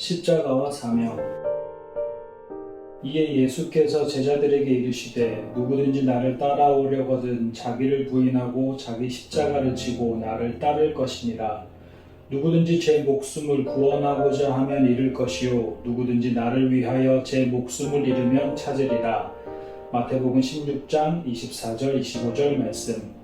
십자가와 사명. 이에 예수께서 제자들에게 이르시되 누구든지 나를 따라오려거든 자기를 부인하고 자기 십자가를 지고 나를 따를 것이니라. 누구든지 제 목숨을 구원하고자 하면 잃을 것이요 누구든지 나를 위하여 제 목숨을 잃으면 찾으리라. 마태복음 16장 24절 25절 말씀.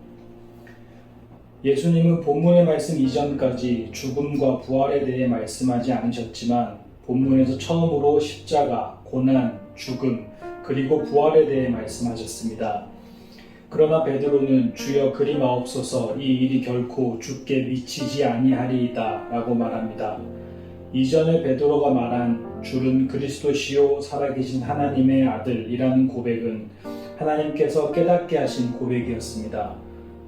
예수님은 본문의 말씀 이전까지 죽음과 부활에 대해 말씀하지 않으셨지만 본문에서 처음으로 십자가, 고난, 죽음, 그리고 부활에 대해 말씀하셨습니다. 그러나 베드로는 주여 그리 마옵소서 이 일이 결코 주께 미치지 아니하리이다 라고 말합니다. 이전에 베드로가 말한 주는 그리스도시요 살아계신 하나님의 아들이라는 고백은 하나님께서 깨닫게 하신 고백이었습니다.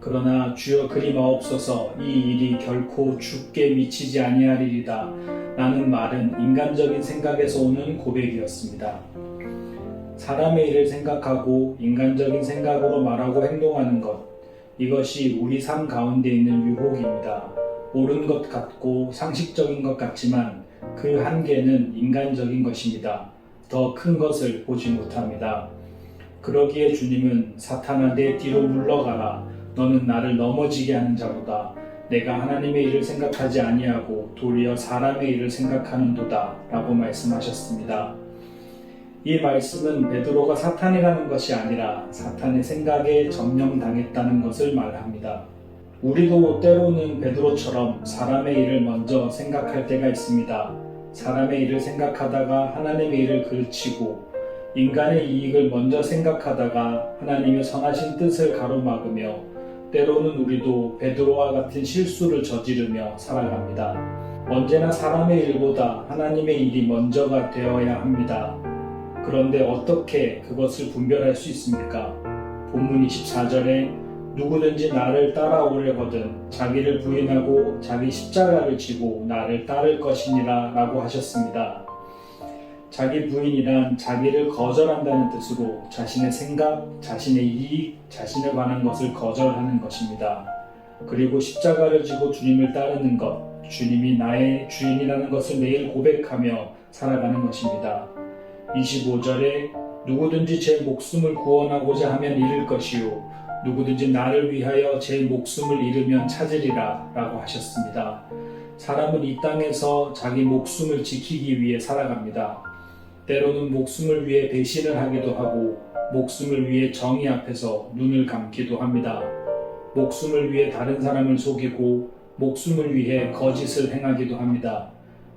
그러나 주여 그리 마옵소서 이 일이 결코 주께 미치지 아니하리이다 라는 말은 인간적인 생각에서 오는 고백이었습니다. 사람의 일을 생각하고 인간적인 생각으로 말하고 행동하는 것, 이것이 우리 삶 가운데 있는 유혹입니다. 옳은 것 같고 상식적인 것 같지만 그 한계는 인간적인 것입니다. 더 큰 것을 보지 못합니다. 그러기에 주님은 사탄아 내 뒤로 물러가라. 너는 나를 넘어지게 하는 자로다. 내가 하나님의 일을 생각하지 아니하고 도리어 사람의 일을 생각하는도다 라고 말씀하셨습니다. 이 말씀은 베드로가 사탄이라는 것이 아니라 사탄의 생각에 점령당했다는 것을 말합니다. 우리도 때로는 베드로처럼 사람의 일을 먼저 생각할 때가 있습니다. 사람의 일을 생각하다가 하나님의 일을 그르치고 인간의 이익을 먼저 생각하다가 하나님의 선하신 뜻을 가로막으며 때로는 우리도 베드로와 같은 실수를 저지르며 살아갑니다. 언제나 사람의 일보다 하나님의 일이 먼저가 되어야 합니다. 그런데 어떻게 그것을 분별할 수 있습니까? 본문 24절에 누구든지 나를 따라오려거든 자기를 부인하고 자기 십자가를 지고 나를 따를 것이니라 라고 하셨습니다. 자기 부인이란 자기를 거절한다는 뜻으로 자신의 생각, 자신의 이익, 자신에 관한 것을 거절하는 것입니다. 그리고 십자가를 지고 주님을 따르는 것, 주님이 나의 주인이라는 것을 매일 고백하며 살아가는 것입니다. 25절에 누구든지 제 목숨을 구원하고자 하면 잃을 것이요 누구든지 나를 위하여 제 목숨을 잃으면 찾으리라 라고 하셨습니다. 사람은 이 땅에서 자기 목숨을 지키기 위해 살아갑니다. 때로는 목숨을 위해 배신을 하기도 하고 목숨을 위해 정의 앞에서 눈을 감기도 합니다. 목숨을 위해 다른 사람을 속이고 목숨을 위해 거짓을 행하기도 합니다.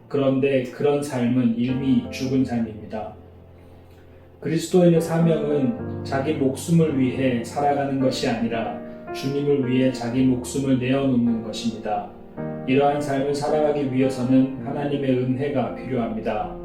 그런데 그런 삶은 이미 죽은 삶입니다. 그리스도인의 사명은 자기 목숨을 위해 살아가는 것이 아니라 주님을 위해 자기 목숨을 내어놓는 것입니다. 이러한 삶을 살아가기 위해서는 하나님의 은혜가 필요합니다.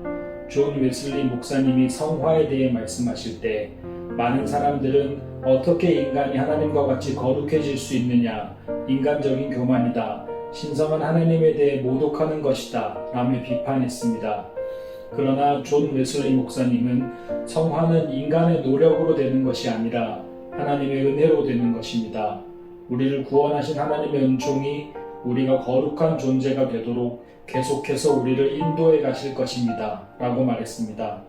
존 웨슬리 목사님이 성화에 대해 말씀하실 때 많은 사람들은 어떻게 인간이 하나님과 같이 거룩해질 수 있느냐, 인간적인 교만이다, 신성한 하나님에 대해 모독하는 것이다 라며 비판했습니다. 그러나 존 웨슬리 목사님은 성화는 인간의 노력으로 되는 것이 아니라 하나님의 은혜로 되는 것입니다. 우리를 구원하신 하나님의 은총이 우리가 거룩한 존재가 되도록 계속해서 우리를 인도해 가실 것입니다 라고 말했습니다.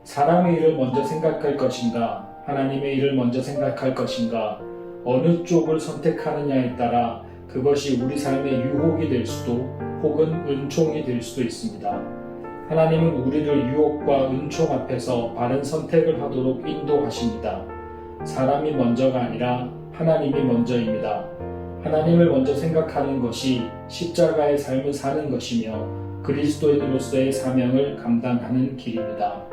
사람의 일을 먼저 생각할 것인가, 하나님의 일을 먼저 생각할 것인가, 어느 쪽을 선택하느냐에 따라 그것이 우리 삶의 유혹이 될 수도 혹은 은총이 될 수도 있습니다. 하나님은 우리를 유혹과 은총 앞에서 바른 선택을 하도록 인도하십니다. 사람이 먼저가 아니라 하나님이 먼저입니다. 하나님을 먼저 생각하는 것이 십자가의 삶을 사는 것이며 그리스도인으로서의 사명을 감당하는 길입니다.